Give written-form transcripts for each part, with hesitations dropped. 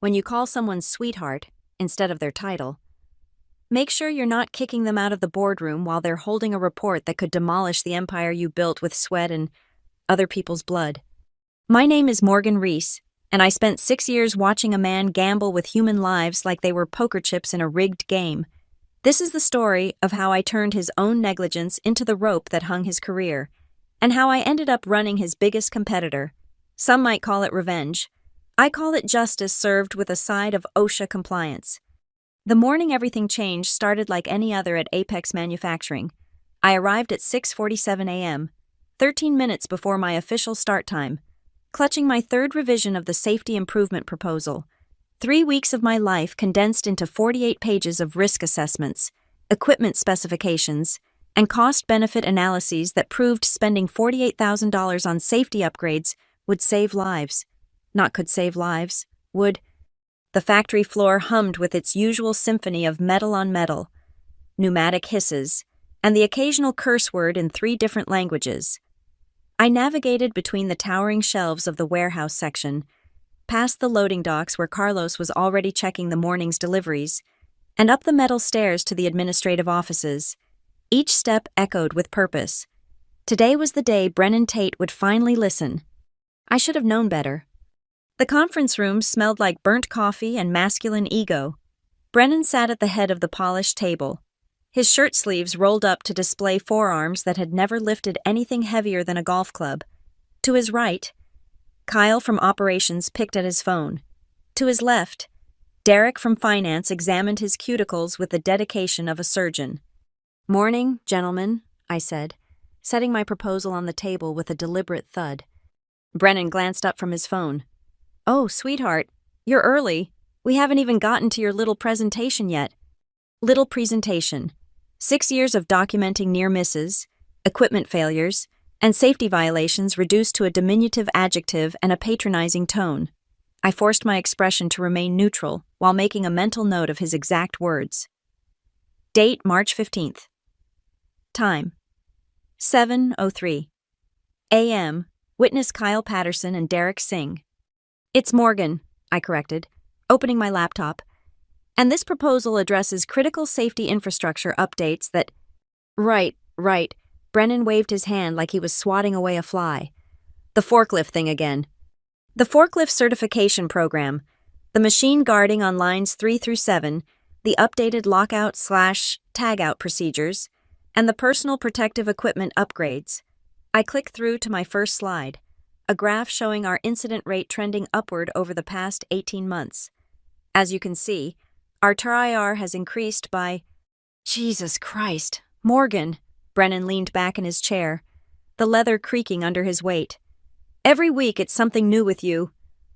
When you call someone sweetheart instead of their title, make sure you're not kicking them out of the boardroom while they're holding a report that could demolish the empire you built with sweat and other people's blood. My name is Morgan Reese, and I spent 6 years watching a man gamble with human lives like they were poker chips in a rigged game. This is the story of how I turned his own negligence into the rope that hung his career, and how I ended up running his biggest competitor. Some might call it revenge. I call it justice served with a side of OSHA compliance. The morning everything changed started like any other at Apex Manufacturing. I arrived at 6:47 a.m., 13 minutes before my official start time, clutching my third revision of the safety improvement proposal. 3 weeks of my life condensed into 48 pages of risk assessments, equipment specifications, and cost-benefit analyses that proved spending $48,000 on safety upgrades would save lives. Not could save lives, would. The factory floor hummed with its usual symphony of metal on metal, pneumatic hisses, and the occasional curse word in 3 different languages. I navigated between the towering shelves of the warehouse section, past the loading docks where Carlos was already checking the morning's deliveries, and up the metal stairs to the administrative offices. Each step echoed with purpose. Today was the day Brennan Tate would finally listen. I should have known better. The conference room smelled like burnt coffee and masculine ego. Brennan sat at the head of the polished table, his shirt sleeves rolled up to display forearms that had never lifted anything heavier than a golf club. To his right, Kyle from operations picked at his phone. To his left, Derek from finance examined his cuticles with the dedication of a surgeon. "Morning, gentlemen," I said, setting my proposal on the table with a deliberate thud. Brennan glanced up from his phone. "Oh, sweetheart, you're early. We haven't even gotten to your little presentation yet." Little presentation. 6 years of documenting near misses, equipment failures, and safety violations reduced to a diminutive adjective and a patronizing tone. I forced my expression to remain neutral while making a mental note of his exact words. Date March 15th. Time 7:03 a.m. Witness Kyle Patterson and Derek Singh. "It's Morgan," I corrected, opening my laptop. "And this proposal addresses critical safety infrastructure updates that—" Right. Brennan waved his hand like he was swatting away a fly. "The forklift thing again. The forklift certification program, the machine guarding on lines 3 through 7, the updated lockout/tagout procedures, and the personal protective equipment upgrades." I clicked through to my first slide, a graph showing our incident rate trending upward over the past 18 months. As you can see, our TIR has increased by— Jesus Christ, Morgan! Brennan leaned back in his chair, the leather creaking under his weight. "Every week it's something new with you.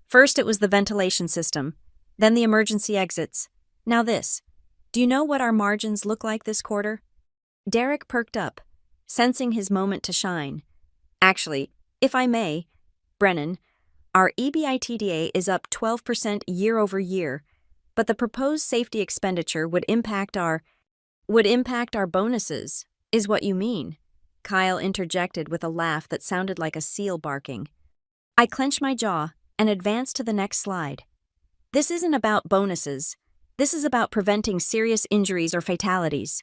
First it was the ventilation system, then the emergency exits. Now this. Do you know what our margins look like this quarter?" Derek perked up, sensing his moment to shine. "Actually, if I may, Brennan, our EBITDA is up 12% year over year, but the proposed safety expenditure would impact our bonuses, is what you mean," Kyle interjected with a laugh that sounded like a seal barking. I clenched my jaw and advanced to the next slide. "This isn't about bonuses. This is about preventing serious injuries or fatalities.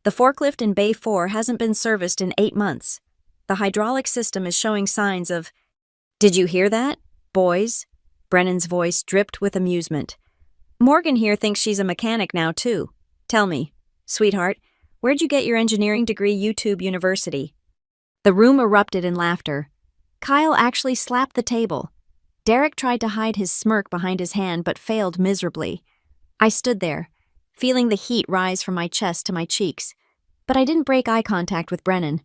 The forklift in Bay 4 hasn't been serviced in 8 months. The hydraulic system is showing signs of—" "Did you hear that, boys?" Brennan's voice dripped with amusement. "Morgan here thinks she's a mechanic now, too. Tell me, sweetheart, where'd you get your engineering degree, YouTube University?" The room erupted in laughter. Kyle actually slapped the table. Derek tried to hide his smirk behind his hand but failed miserably. I stood there, feeling the heat rise from my chest to my cheeks, but I didn't break eye contact with Brennan.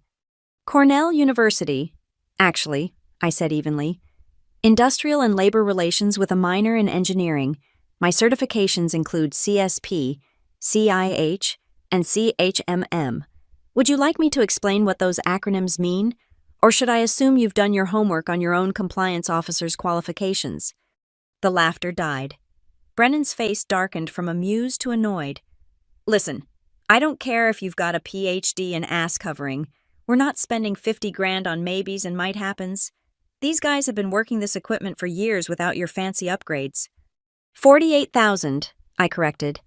"Cornell University, actually," I said evenly. "Industrial and labor relations with a minor in engineering. My certifications include CSP, CIH, and CHMM. Would you like me to explain what those acronyms mean, or should I assume you've done your homework on your own compliance officer's qualifications?" The laughter died. Brennan's face darkened from amused to annoyed. "Listen, I don't care if you've got a PhD in ass covering. We're not spending 50 grand on maybes and might happens. These guys have been working this equipment for years without your fancy upgrades." 48,000, I corrected.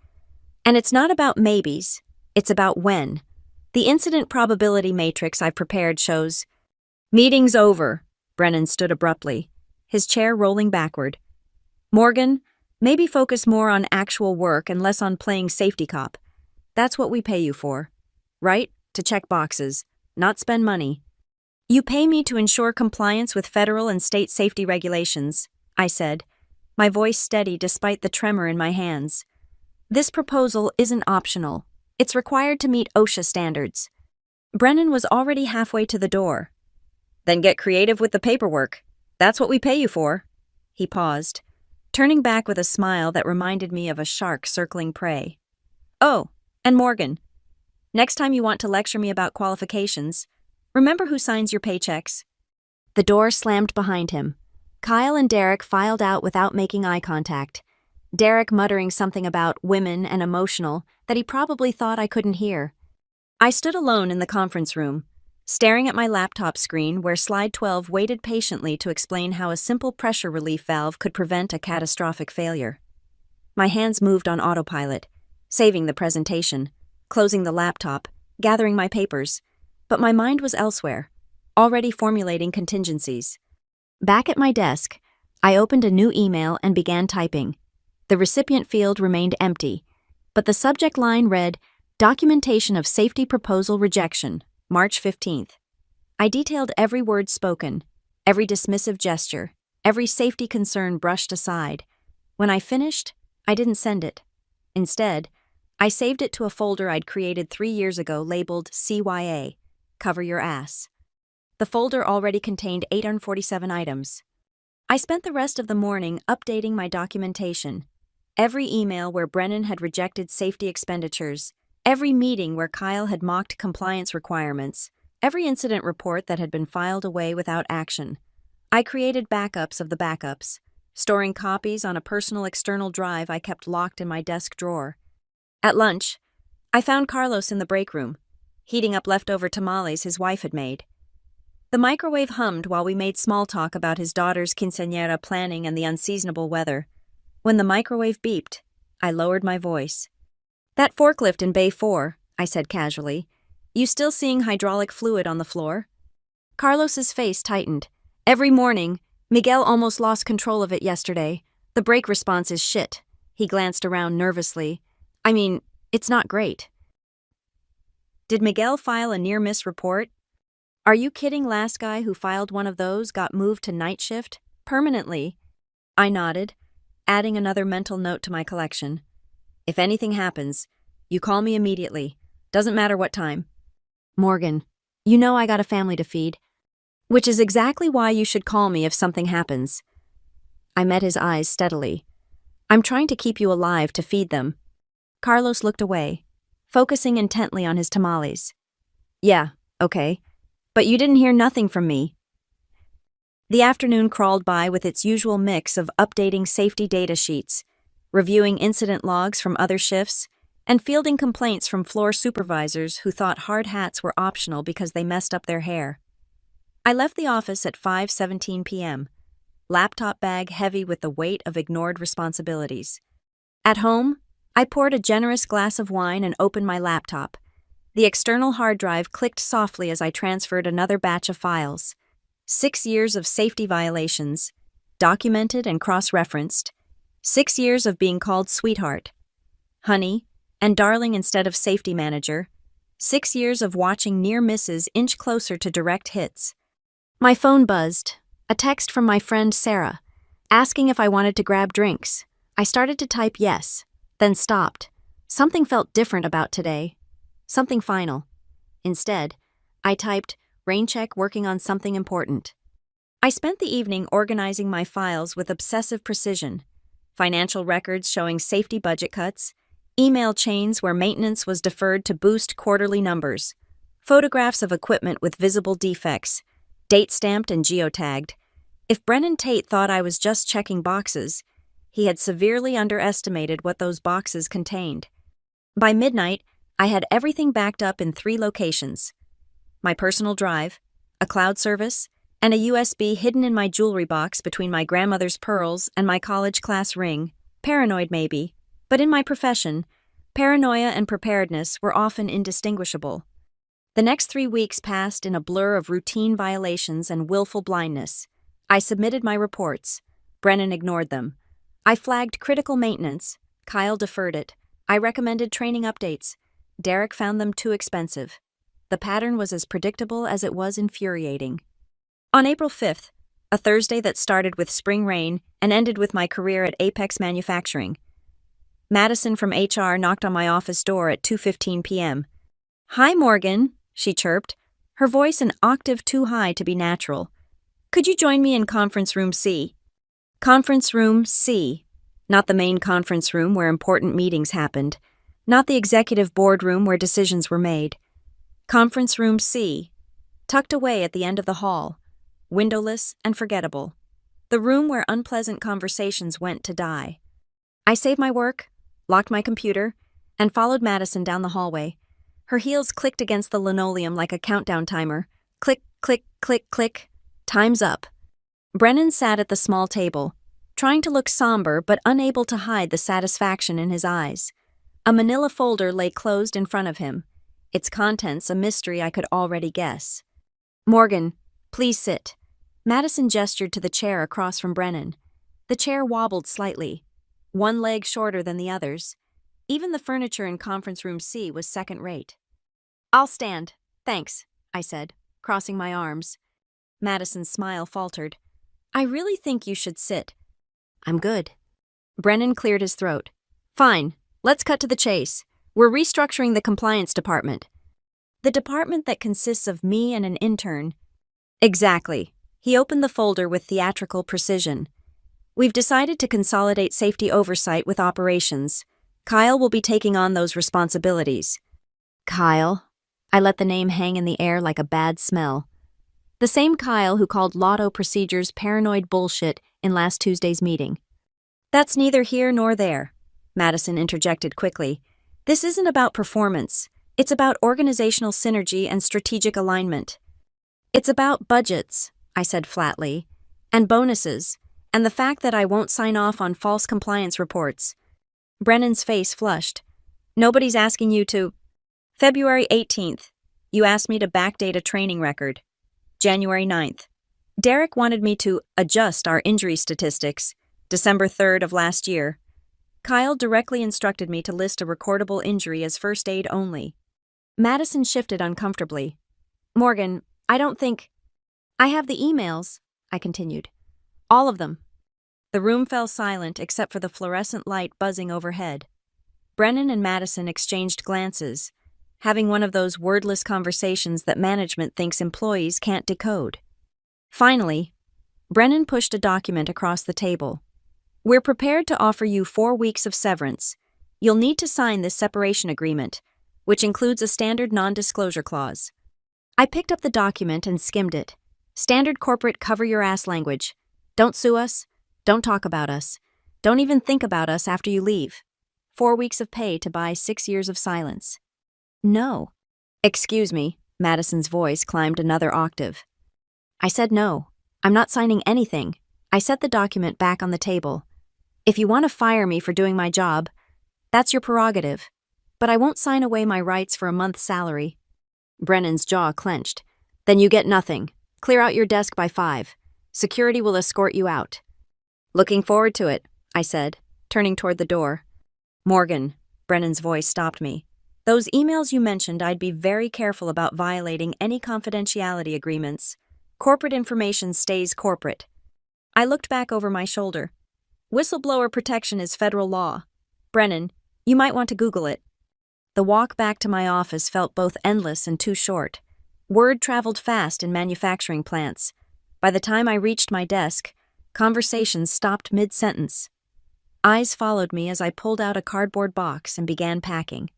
And it's not about maybes, it's about when. The incident probability matrix I've prepared shows. Meeting's over, Brennan stood abruptly, his chair rolling backward. Morgan, maybe focus more on actual work and less on playing safety cop. That's what we pay you for. Right? To check boxes, not spend money. You pay me to ensure compliance with federal and state safety regulations, I said, my voice steady despite the tremor in my hands. This proposal isn't optional. It's required to meet OSHA standards. Brennan was already halfway to the door. Then get creative with the paperwork. That's what we pay you for. He paused, turning back with a smile that reminded me of a shark circling prey. Oh, and Morgan, next time you want to lecture me about qualifications, remember who signs your paychecks. The door slammed behind him. Kyle and Derek filed out without making eye contact, Derek muttering something about women and emotional that he probably thought I couldn't hear. I stood alone in the conference room, staring at my laptop screen where slide 12 waited patiently to explain how a simple pressure relief valve could prevent a catastrophic failure. My hands moved on autopilot, saving the presentation, closing the laptop, gathering my papers, but my mind was elsewhere, already formulating contingencies. Back at my desk, I opened a new email and began typing. The recipient field remained empty, but the subject line read, Documentation of Safety Proposal Rejection, March 15th. I detailed every word spoken, every dismissive gesture, every safety concern brushed aside. When I finished, I didn't send it. Instead, I saved it to a folder I'd created 3 years ago labeled CYA, Cover Your Ass. The folder already contained 847 items. I spent the rest of the morning updating my documentation. Every email where Brennan had rejected safety expenditures, every meeting where Kyle had mocked compliance requirements, every incident report that had been filed away without action. I created backups of the backups, storing copies on a personal external drive I kept locked in my desk drawer. At lunch, I found Carlos in the break room, heating up leftover tamales his wife had made. The microwave hummed while we made small talk about his daughter's quinceañera planning and the unseasonable weather. When the microwave beeped, I lowered my voice. That forklift in Bay 4, I said casually. You still seeing hydraulic fluid on the floor? Carlos's face tightened. Every morning, Miguel almost lost control of it yesterday. The brake response is shit. He glanced around nervously. I mean, it's not great. Did Miguel file a near-miss report? Are you kidding? Last guy who filed one of those got moved to night shift? Permanently? I nodded, adding another mental note to my collection. If anything happens, you call me immediately. Doesn't matter what time. Morgan, you know I got a family to feed. Which is exactly why you should call me if something happens. I met his eyes steadily. I'm trying to keep you alive to feed them. Carlos looked away, focusing intently on his tamales. Yeah, okay. But you didn't hear nothing from me. The afternoon crawled by with its usual mix of updating safety data sheets, reviewing incident logs from other shifts, and fielding complaints from floor supervisors who thought hard hats were optional because they messed up their hair. I left the office at 5:17 p.m., laptop bag heavy with the weight of ignored responsibilities. At home, I poured a generous glass of wine and opened my laptop. The external hard drive clicked softly as I transferred another batch of files. 6 years of safety violations, documented and cross-referenced. 6 years of being called sweetheart, honey, and darling instead of safety manager. 6 years of watching near misses inch closer to direct hits. My phone buzzed, a text from my friend Sarah, asking if I wanted to grab drinks. I started to type yes, then stopped. Something felt different about today. Something final. Instead, I typed, raincheck working on something important. I spent the evening organizing my files with obsessive precision. Financial records showing safety budget cuts, email chains where maintenance was deferred to boost quarterly numbers, photographs of equipment with visible defects, date-stamped and geotagged. If Brennan Tate thought I was just checking boxes, he had severely underestimated what those boxes contained. By midnight, I had everything backed up in 3 locations. My personal drive, a cloud service, and a USB hidden in my jewelry box between my grandmother's pearls and my college class ring, Paranoid maybe, but in my profession, paranoia and preparedness were often indistinguishable. The next 3 weeks passed in a blur of routine violations and willful blindness. I submitted my reports. Brennan ignored them. I flagged critical maintenance. Kyle deferred it. I recommended training updates. Derek found them too expensive. The pattern was as predictable as it was infuriating. On April 5th, a Thursday that started with spring rain and ended with my career at Apex Manufacturing, Madison from HR knocked on my office door at 2:15 p.m. "Hi, Morgan," she chirped, her voice an octave too high to be natural. "Could you join me in Conference Room C?" Conference Room C, not the main conference room where important meetings happened, not the executive boardroom where decisions were made. Conference Room C, tucked away at the end of the hall, windowless and forgettable, the room where unpleasant conversations went to die. I saved my work, locked my computer, and followed Madison down the hallway. Her heels clicked against the linoleum like a countdown timer. Click, click, click, click. Time's up. Brennan sat at the small table, trying to look somber but unable to hide the satisfaction in his eyes. A manila folder lay closed in front of him, its contents a mystery I could already guess. "Morgan, please sit." Madison gestured to the chair across from Brennan. The chair wobbled slightly, one leg shorter than the others. Even the furniture in Conference Room C was second-rate. "I'll stand, thanks," I said, crossing my arms. Madison's smile faltered. "I really think you should sit." "I'm good." Brennan cleared his throat. "Fine, let's cut to the chase. We're restructuring the compliance department." "The department that consists of me and an intern." "Exactly." He opened the folder with theatrical precision. "We've decided to consolidate safety oversight with operations. Kyle will be taking on those responsibilities." "Kyle?" I let the name hang in the air like a bad smell. The same Kyle who called lotto procedures paranoid bullshit in last Tuesday's meeting. "That's neither here nor there," Madison interjected quickly. "This isn't about performance. It's about organizational synergy and strategic alignment." "It's about budgets," I said flatly, "and bonuses, and the fact that I won't sign off on false compliance reports." Brennan's face flushed. "Nobody's asking you to—" "February 18th. You asked me to backdate a training record. January 9th. Derek wanted me to adjust our injury statistics. December 3rd of last year. Kyle directly instructed me to list a recordable injury as first aid only." Madison shifted uncomfortably. "Morgan, I don't think—" "I have the emails," I continued. "All of them." The room fell silent except for the fluorescent light buzzing overhead. Brennan and Madison exchanged glances, having one of those wordless conversations that management thinks employees can't decode. Finally, Brennan pushed a document across the table. "We're prepared to offer you 4 weeks of severance. You'll need to sign this separation agreement, which includes a standard non-disclosure clause." I picked up the document and skimmed it. Standard corporate cover-your-ass language. Don't sue us. Don't talk about us. Don't even think about us after you leave. 4 weeks of pay to buy 6 years of silence. "No." "Excuse me," Madison's voice climbed another octave. I said no. "I'm not signing anything." I set the document back on the table. "If you want to fire me for doing my job, that's your prerogative. But I won't sign away my rights for a month's salary." Brennan's jaw clenched. "Then you get nothing. Clear out your desk by 5. Security will escort you out." "Looking forward to it," I said, turning toward the door. "Morgan," Brennan's voice stopped me. "Those emails you mentioned, I'd be very careful about violating any confidentiality agreements. Corporate information stays corporate." I looked back over my shoulder. "Whistleblower protection is federal law. Brennan, you might want to Google it." The walk back to my office felt both endless and too short. Word traveled fast in manufacturing plants. By the time I reached my desk, conversations stopped mid-sentence. Eyes followed me as I pulled out a cardboard box and began packing.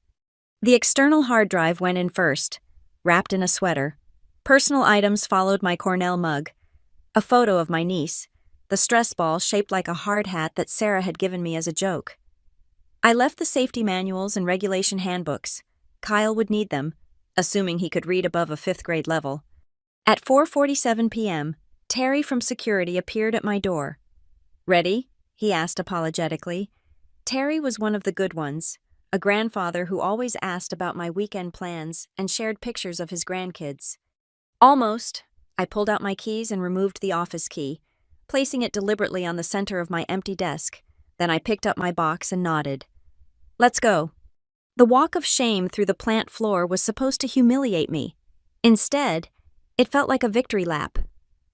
The external hard drive went in first, wrapped in a sweater. Personal items followed my Cornell mug, a photo of my niece, the stress ball shaped like a hard hat that Sarah had given me as a joke. I left the safety manuals and regulation handbooks. Kyle would need them, assuming he could read above a 5th grade level. At 4:47 p.m., Terry from security appeared at my door. "Ready?" he asked apologetically. Terry was one of the good ones, a grandfather who always asked about my weekend plans and shared pictures of his grandkids. Almost. I pulled out my keys and removed the office key, placing it deliberately on the center of my empty desk. Then I picked up my box and nodded. Let's go. The walk of shame through the plant floor was supposed to humiliate me. Instead, it felt like a victory lap.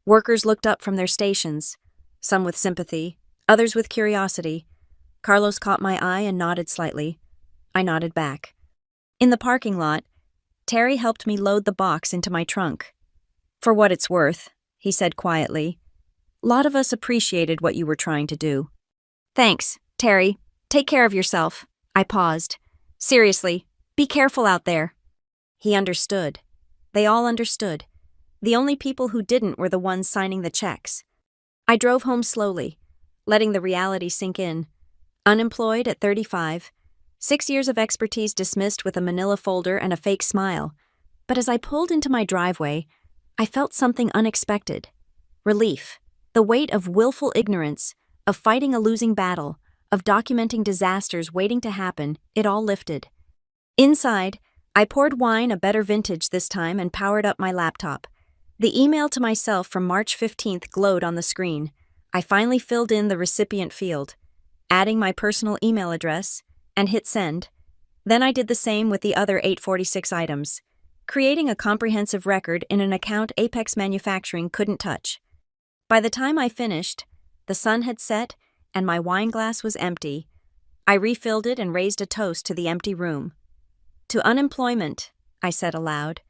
Workers looked up from their stations, some with sympathy, others with curiosity. Carlos caught my eye and nodded slightly. I nodded back. In the parking lot, Terry helped me load the box into my trunk. For what it's worth, he said quietly, lot of us appreciated what you were trying to do. Thanks, Terry. Take care of yourself. I paused. Seriously, be careful out there. He understood. They all understood. The only people who didn't were the ones signing the checks. I drove home slowly, letting the reality sink in. Unemployed at 35, 6 years of expertise dismissed with a manila folder and a fake smile. But as I pulled into my driveway, I felt something unexpected. Relief. The weight of willful ignorance, of fighting a losing battle, of documenting disasters waiting to happen, it all lifted. Inside, I poured wine, a better vintage this time, and powered up my laptop. The email to myself from March 15th glowed on the screen. I finally filled in the recipient field, adding my personal email address, and hit send. Then I did the same with the other 846 items, creating a comprehensive record in an account Apex Manufacturing couldn't touch. By the time I finished, the sun had set and my wine glass was empty. I refilled it and raised a toast to the empty room. To unemployment, I said aloud.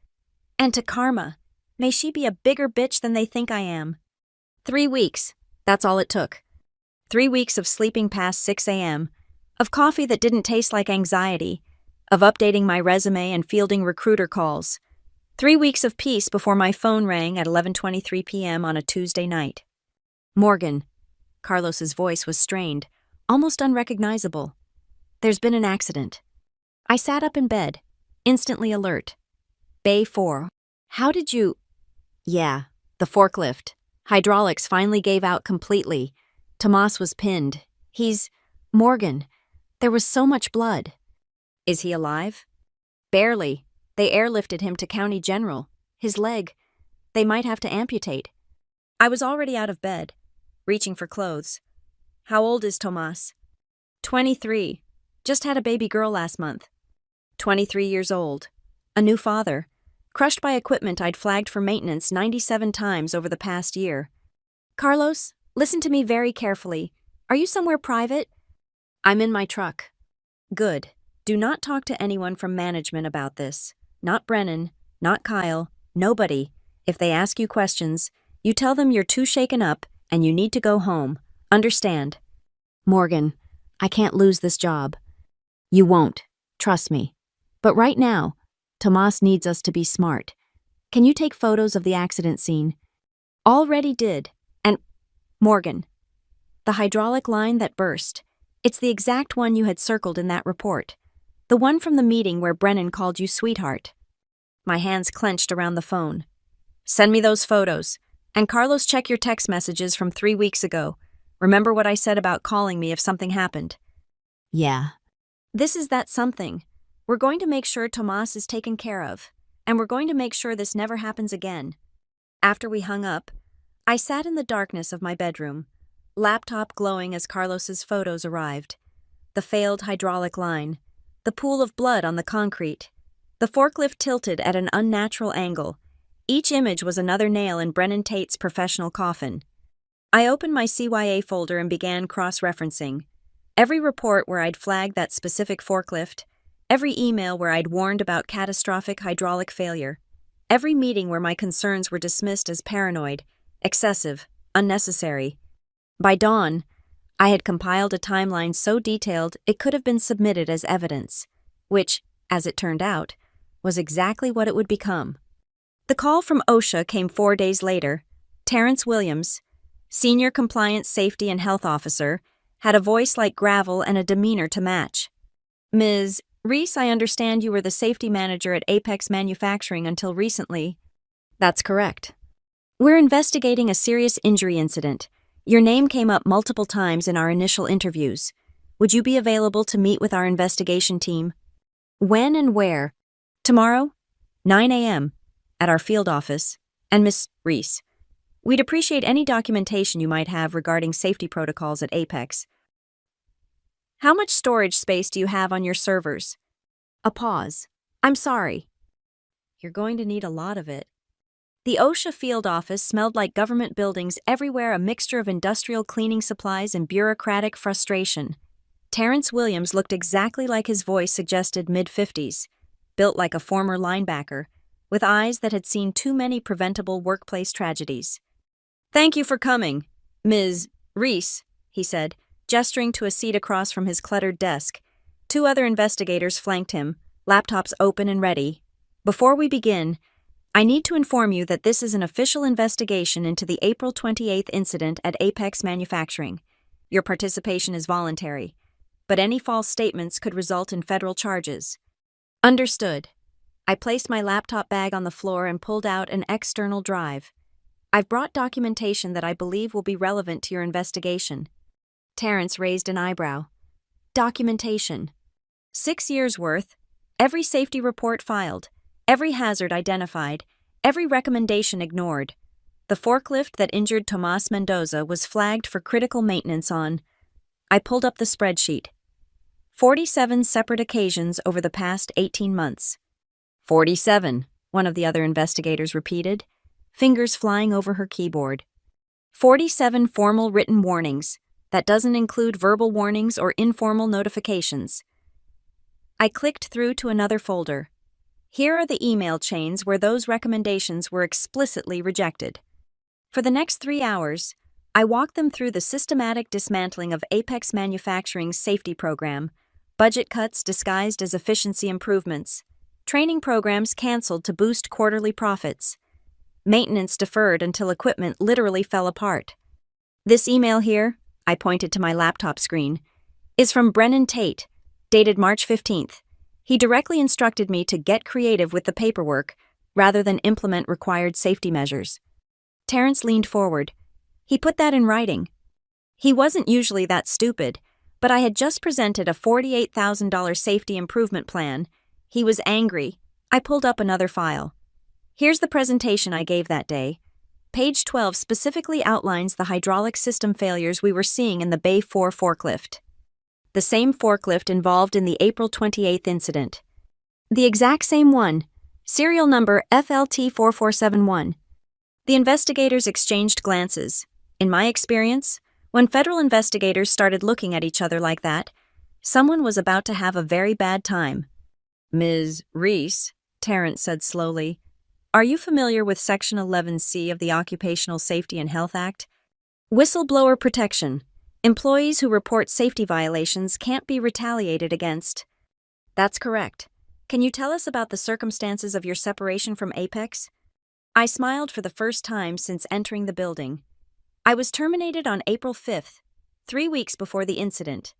And to karma. May she be a bigger bitch than they think I am. 3 weeks, that's all it took. 3 weeks of sleeping past 6 a.m., of coffee that didn't taste like anxiety, of updating my resume and fielding recruiter calls. 3 weeks of peace before my phone rang at 11:23 p.m. on a Tuesday night. Morgan. Carlos's voice was strained, almost unrecognizable. There's been an accident. I sat up in bed, instantly alert. Bay 4. How did you... Yeah, the forklift. Hydraulics finally gave out completely. Tomas was pinned. Morgan. There was so much blood. Is he alive? Barely. They airlifted him to County General. His leg. They might have to amputate. I was already out of bed, reaching for clothes. How old is Tomas? 23. Just had a baby girl last month. 23 years old. A new father. Crushed by equipment I'd flagged for maintenance 97 times over the past year. Carlos, listen to me very carefully. Are you somewhere private? I'm in my truck. Good. Do not talk to anyone from management about this. Not Brennan, not Kyle, nobody. If they ask you questions, you tell them you're too shaken up and you need to go home. Understand? Morgan, I can't lose this job. You won't. Trust me. But right now, Tomas needs us to be smart. Can you take photos of the accident scene? Already did. And, Morgan, the hydraulic line that burst. It's the exact one you had circled in that report. The one from the meeting where Brennan called you sweetheart. My hands clenched around the phone. Send me those photos. And Carlos, check your text messages from 3 weeks ago. Remember what I said about calling me if something happened? Yeah. This is that something. We're going to make sure Tomas is taken care of. And we're going to make sure this never happens again. After we hung up, I sat in the darkness of my bedroom, laptop glowing as Carlos's photos arrived. The failed hydraulic line, the pool of blood on the concrete, the forklift tilted at an unnatural angle. Each image was another nail in Brennan Tate's professional coffin. I opened my CYA folder and began cross-referencing. Every report where I'd flagged that specific forklift, every email where I'd warned about catastrophic hydraulic failure, every meeting where my concerns were dismissed as paranoid, excessive, unnecessary. By dawn, I had compiled a timeline so detailed it could have been submitted as evidence, which, as it turned out, was exactly what it would become. The call from OSHA came 4 days later. Terrence Williams, Senior Compliance Safety and Health Officer, had a voice like gravel and a demeanor to match. Ms. Reese, I understand you were the safety manager at Apex Manufacturing until recently. That's correct. We're investigating a serious injury incident. Your name came up multiple times in our initial interviews. Would you be available to meet with our investigation team? When and where? Tomorrow, 9 a.m., at our field office. And Miss Reese, we'd appreciate any documentation you might have regarding safety protocols at Apex. How much storage space do you have on your servers? A pause. I'm sorry. You're going to need a lot of it. The OSHA field office smelled like government buildings everywhere, a mixture of industrial cleaning supplies and bureaucratic frustration. Terrence Williams looked exactly like his voice suggested, mid-50s, built like a former linebacker, with eyes that had seen too many preventable workplace tragedies. Thank you for coming, Ms. Reese, he said, gesturing to a seat across from his cluttered desk. Two other investigators flanked him, laptops open and ready. Before we begin, I need to inform you that this is an official investigation into the April 28th incident at Apex Manufacturing. Your participation is voluntary, but any false statements could result in federal charges. Understood. I placed my laptop bag on the floor and pulled out an external drive. I've brought documentation that I believe will be relevant to your investigation. Terrence raised an eyebrow. Documentation. 6 years' worth, every safety report filed, every hazard identified, every recommendation ignored. The forklift that injured Tomas Mendoza was flagged for critical maintenance on. I pulled up the spreadsheet. 47 separate occasions over the past 18 months. 47, one of the other investigators repeated, fingers flying over her keyboard. 47 formal written warnings. That doesn't include verbal warnings or informal notifications. I clicked through to another folder. Here are the email chains where those recommendations were explicitly rejected. For the next 3 hours, I walked them through the systematic dismantling of Apex Manufacturing's safety program, budget cuts disguised as efficiency improvements, training programs canceled to boost quarterly profits, maintenance deferred until equipment literally fell apart. This email here, I pointed to my laptop screen, is from Brennan Tate, dated March 15th. He directly instructed me to get creative with the paperwork rather than implement required safety measures. Terrence leaned forward. He put that in writing. He wasn't usually that stupid, but I had just presented a $48,000 safety improvement plan. He was angry. I pulled up another file. Here's the presentation I gave that day. Page 12 specifically outlines the hydraulic system failures we were seeing in the Bay 4 forklift. The same forklift involved in the April 28th incident. The exact same one, serial number FLT4471. The investigators exchanged glances. In my experience, when federal investigators started looking at each other like that, someone was about to have a very bad time. Ms. Reese, Terrence said slowly, are you familiar with Section 11C of the Occupational Safety and Health Act? Whistleblower protection. Employees who report safety violations can't be retaliated against. That's correct. Can you tell us about the circumstances of your separation from Apex? I smiled for the first time since entering the building. I was terminated on April 5th, 3 weeks before the incident.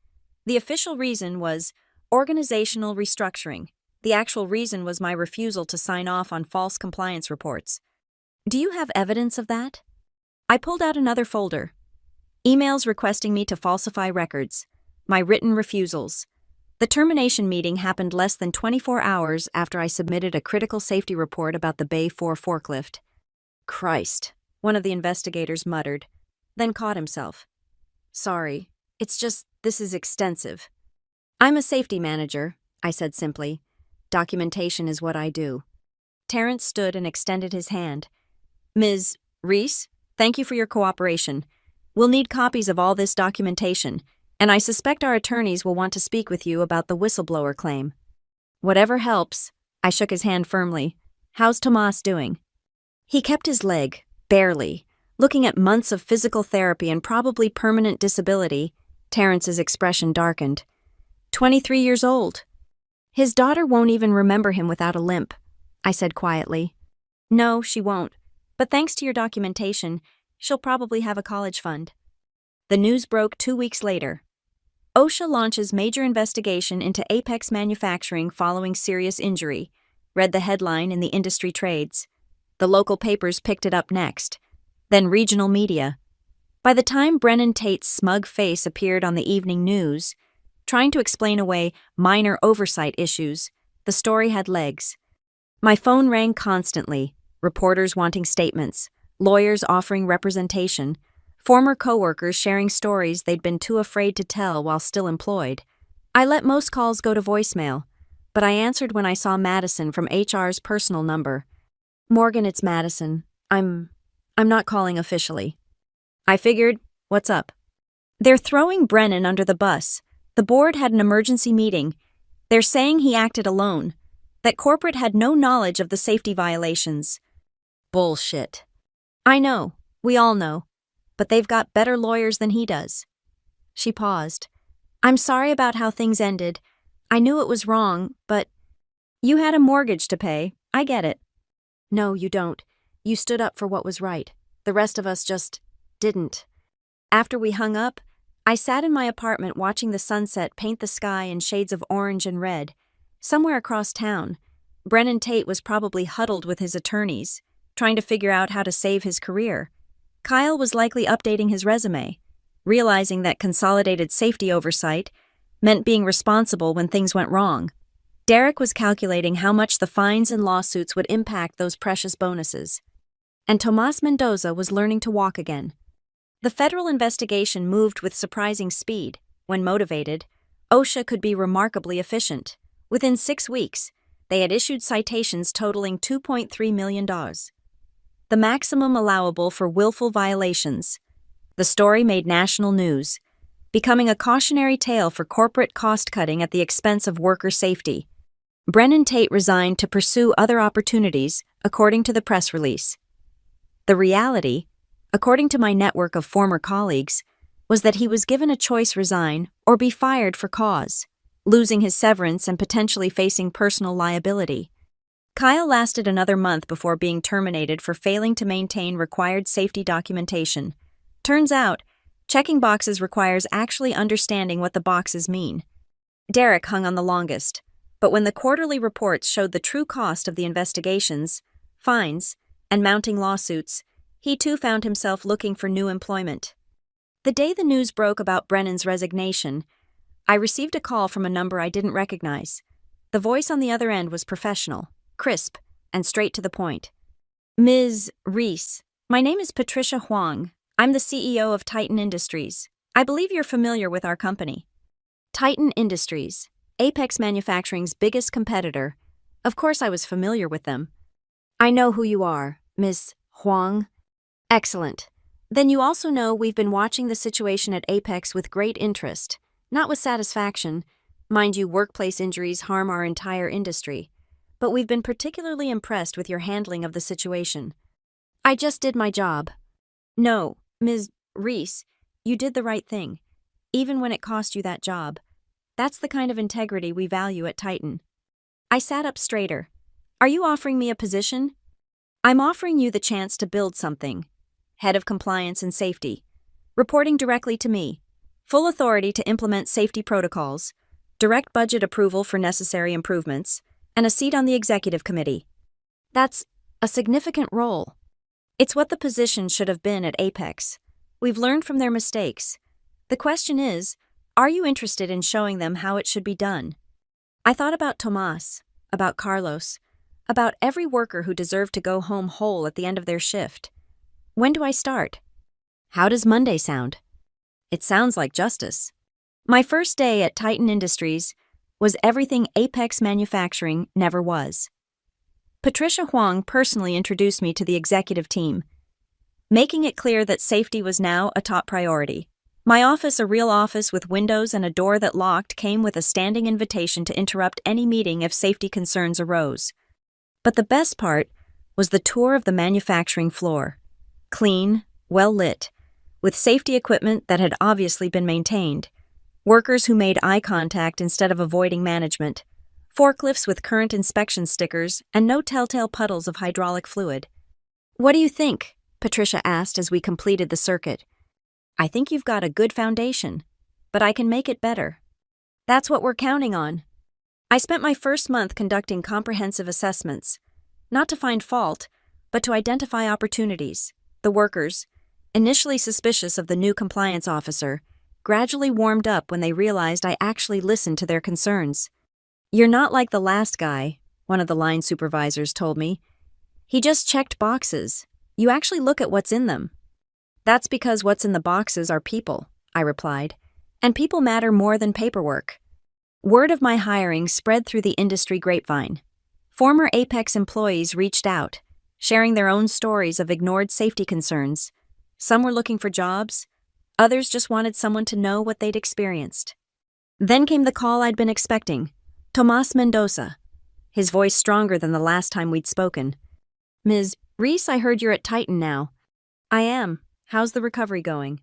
The official reason was organizational restructuring. The actual reason was my refusal to sign off on false compliance reports. Do you have evidence of that? I pulled out another folder. Emails requesting me to falsify records. My written refusals. The termination meeting happened less than 24 hours after I submitted a critical safety report about the Bay 4 forklift. Christ, one of the investigators muttered, then caught himself. Sorry, it's just, this is extensive. I'm a safety manager, I said simply. Documentation is what I do. Terrence stood and extended his hand. Ms. Reese, thank you for your cooperation. We'll need copies of all this documentation, and I suspect our attorneys will want to speak with you about the whistleblower claim. Whatever helps. I shook his hand firmly. How's Tomas doing? He kept his leg, barely, looking at months of physical therapy and probably permanent disability. Terrence's expression darkened. 23 years old. His daughter won't even remember him without a limp, I said quietly. No, she won't, but thanks to your documentation, she'll probably have a college fund. The news broke 2 weeks later. OSHA launches major investigation into Apex Manufacturing following serious injury, read the headline in the industry trades. The local papers picked it up next, then regional media. By the time Brennan Tate's smug face appeared on the evening news, Trying to explain away minor oversight issues, the story had legs. My phone rang constantly, reporters wanting statements, lawyers offering representation, former coworkers sharing stories they'd been too afraid to tell while still employed. I let most calls go to voicemail, but I answered when I saw Madison from HR's personal number. "Morgan, it's Madison. I'm not calling officially." I figured, what's up? "They're throwing Brennan under the bus. The board had an emergency meeting. They're saying he acted alone, that corporate had no knowledge of the safety violations." Bullshit. "I know, we all know, but they've got better lawyers than he does." She paused. "I'm sorry about how things ended. I knew it was wrong, but you had a mortgage to pay. I get it." "No, you don't. You stood up for what was right. The rest of us just didn't." After we hung up, I sat in my apartment watching the sunset paint the sky in shades of orange and red. Somewhere across town, Brennan Tate was probably huddled with his attorneys, trying to figure out how to save his career. Kyle was likely updating his resume, realizing that consolidated safety oversight meant being responsible when things went wrong. Derek was calculating how much the fines and lawsuits would impact those precious bonuses. And Tomas Mendoza was learning to walk again. The federal investigation moved with surprising speed. When motivated, OSHA could be remarkably efficient. Within 6 weeks, they had issued citations totaling $2.3 million. The maximum allowable for willful violations. The story made national news, becoming a cautionary tale for corporate cost-cutting at the expense of worker safety. Brennan Tate resigned to pursue other opportunities, according to the press release. The reality, according to my network of former colleagues, was that he was given a choice: resign or be fired for cause, losing his severance and potentially facing personal liability. Kyle lasted another month before being terminated for failing to maintain required safety documentation. Turns out, checking boxes requires actually understanding what the boxes mean. Derek hung on the longest, but when the quarterly reports showed the true cost of the investigations, fines, and mounting lawsuits, he too found himself looking for new employment. The day the news broke about Brennan's resignation, I received a call from a number I didn't recognize. The voice on the other end was professional, crisp, and straight to the point. "Ms. Reese, my name is Patricia Huang. I'm the CEO of Titan Industries. I believe you're familiar with our company." Titan Industries, Apex Manufacturing's biggest competitor. Of course I was familiar with them. "I know who you are, Ms. Huang." "Excellent. Then you also know we've been watching the situation at Apex with great interest, not with satisfaction. Mind you, workplace injuries harm our entire industry. But we've been particularly impressed with your handling of the situation." "I just did my job." "No, Ms. Reese, you did the right thing, even when it cost you that job. That's the kind of integrity we value at Titan." I sat up straighter. "Are you offering me a position?" "I'm offering you the chance to build something. Head of Compliance and Safety. Reporting directly to me. Full authority to implement safety protocols, direct budget approval for necessary improvements, and a seat on the executive committee." That's a significant role. It's what the position should have been at Apex. We've learned from their mistakes. The question is, are you interested in showing them how it should be done? I thought about Tomas, about Carlos, about every worker who deserved to go home whole at the end of their shift. When do I start? How does Monday sound? It sounds like justice. My first day at Titan Industries was everything Apex Manufacturing never was. Patricia Huang personally introduced me to the executive team, making it clear that safety was now a top priority. My office, a real office with windows and a door that locked, came with a standing invitation to interrupt any meeting if safety concerns arose. But the best part was the tour of the manufacturing floor. Clean, well lit, with safety equipment that had obviously been maintained, workers who made eye contact instead of avoiding management, forklifts with current inspection stickers, and no telltale puddles of hydraulic fluid. "What do you think?" Patricia asked as we completed the circuit. "I think you've got a good foundation, but I can make it better." "That's what we're counting on." I spent my first month conducting comprehensive assessments, not to find fault, but to identify opportunities. The workers, initially suspicious of the new compliance officer, gradually warmed up when they realized I actually listened to their concerns. "You're not like the last guy," one of the line supervisors told me. "He just checked boxes. You actually look at what's in them." "That's because what's in the boxes are people," I replied. "And people matter more than paperwork." Word of my hiring spread through the industry grapevine. Former Apex employees reached out, sharing their own stories of ignored safety concerns. Some were looking for jobs, others just wanted someone to know what they'd experienced. Then came the call I'd been expecting. Tomas Mendoza. His voice stronger than the last time we'd spoken. "Ms. Reese, I heard you're at Titan now." "I am. How's the recovery going?"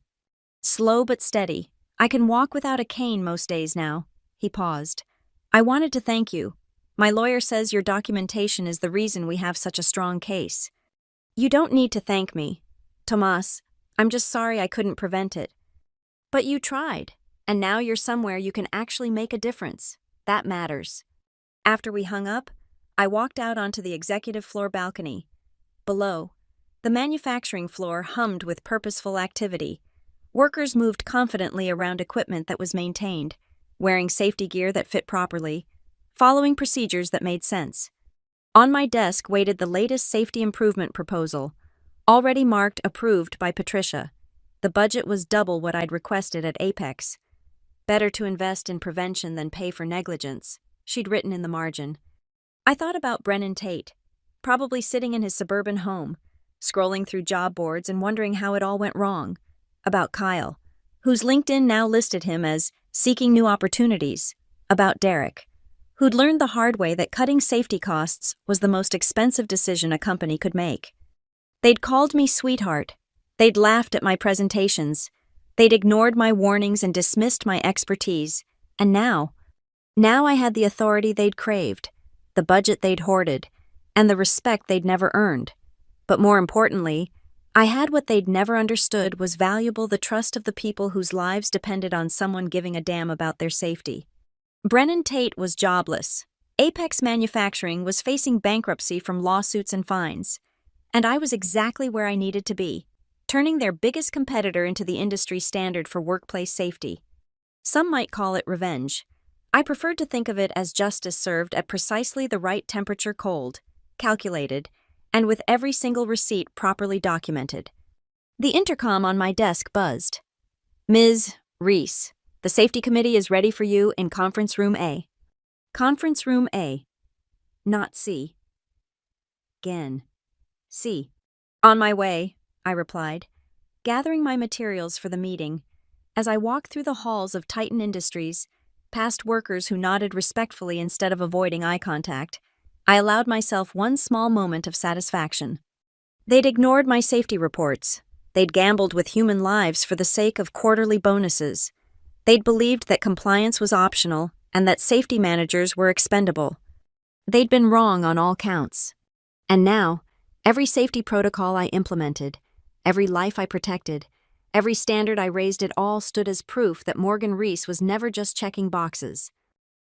"Slow but steady. I can walk without a cane most days now." He paused. "I wanted to thank you. My lawyer says your documentation is the reason we have such a strong case." "You don't need to thank me, Tomas. I'm just sorry I couldn't prevent it." "But you tried, and now you're somewhere you can actually make a difference. That matters." After we hung up, I walked out onto the executive floor balcony. Below, the manufacturing floor hummed with purposeful activity. Workers moved confidently around equipment that was maintained, wearing safety gear that fit properly, following procedures that made sense. On my desk waited the latest safety improvement proposal, already marked approved by Patricia. The budget was double what I'd requested at Apex. "Better to invest in prevention than pay for negligence," she'd written in the margin. I thought about Brennan Tate, probably sitting in his suburban home, scrolling through job boards and wondering how it all went wrong. About Kyle, whose LinkedIn now listed him as seeking new opportunities. About Derek, who'd learned the hard way that cutting safety costs was the most expensive decision a company could make. They'd called me sweetheart. They'd laughed at my presentations. They'd ignored my warnings and dismissed my expertise. And now I had the authority they'd craved, the budget they'd hoarded, and the respect they'd never earned. But more importantly, I had what they'd never understood was valuable: the trust of the people whose lives depended on someone giving a damn about their safety. Brennan Tate was jobless. Apex Manufacturing was facing bankruptcy from lawsuits and fines. And I was exactly where I needed to be, turning their biggest competitor into the industry standard for workplace safety. Some might call it revenge. I preferred to think of it as justice served at precisely the right temperature, cold, calculated, and with every single receipt properly documented. The intercom on my desk buzzed. "Ms. Reese, the safety committee is ready for you in conference room A." Conference room A. Not C. Again. C. "On my way," I replied, gathering my materials for the meeting. As I walked through the halls of Titan Industries, past workers who nodded respectfully instead of avoiding eye contact, I allowed myself one small moment of satisfaction. They'd ignored my safety reports. They'd gambled with human lives for the sake of quarterly bonuses. They'd believed that compliance was optional and that safety managers were expendable. They'd been wrong on all counts. And now, every safety protocol I implemented, every life I protected, every standard I raised, it all stood as proof that Morgan Reese was never just checking boxes.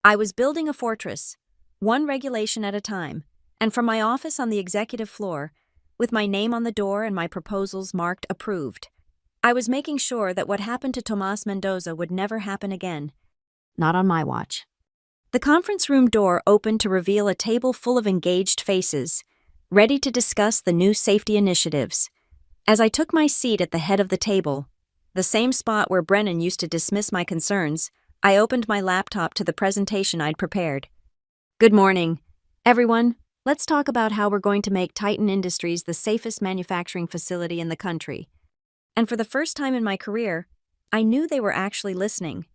I was building a fortress, one regulation at a time, and from my office on the executive floor, with my name on the door and my proposals marked approved, I was making sure that what happened to Tomas Mendoza would never happen again. Not on my watch. The conference room door opened to reveal a table full of engaged faces, ready to discuss the new safety initiatives. As I took my seat at the head of the table, the same spot where Brennan used to dismiss my concerns, I opened my laptop to the presentation I'd prepared. "Good morning, everyone. Let's talk about how we're going to make Titan Industries the safest manufacturing facility in the country." And for the first time in my career, I knew they were actually listening.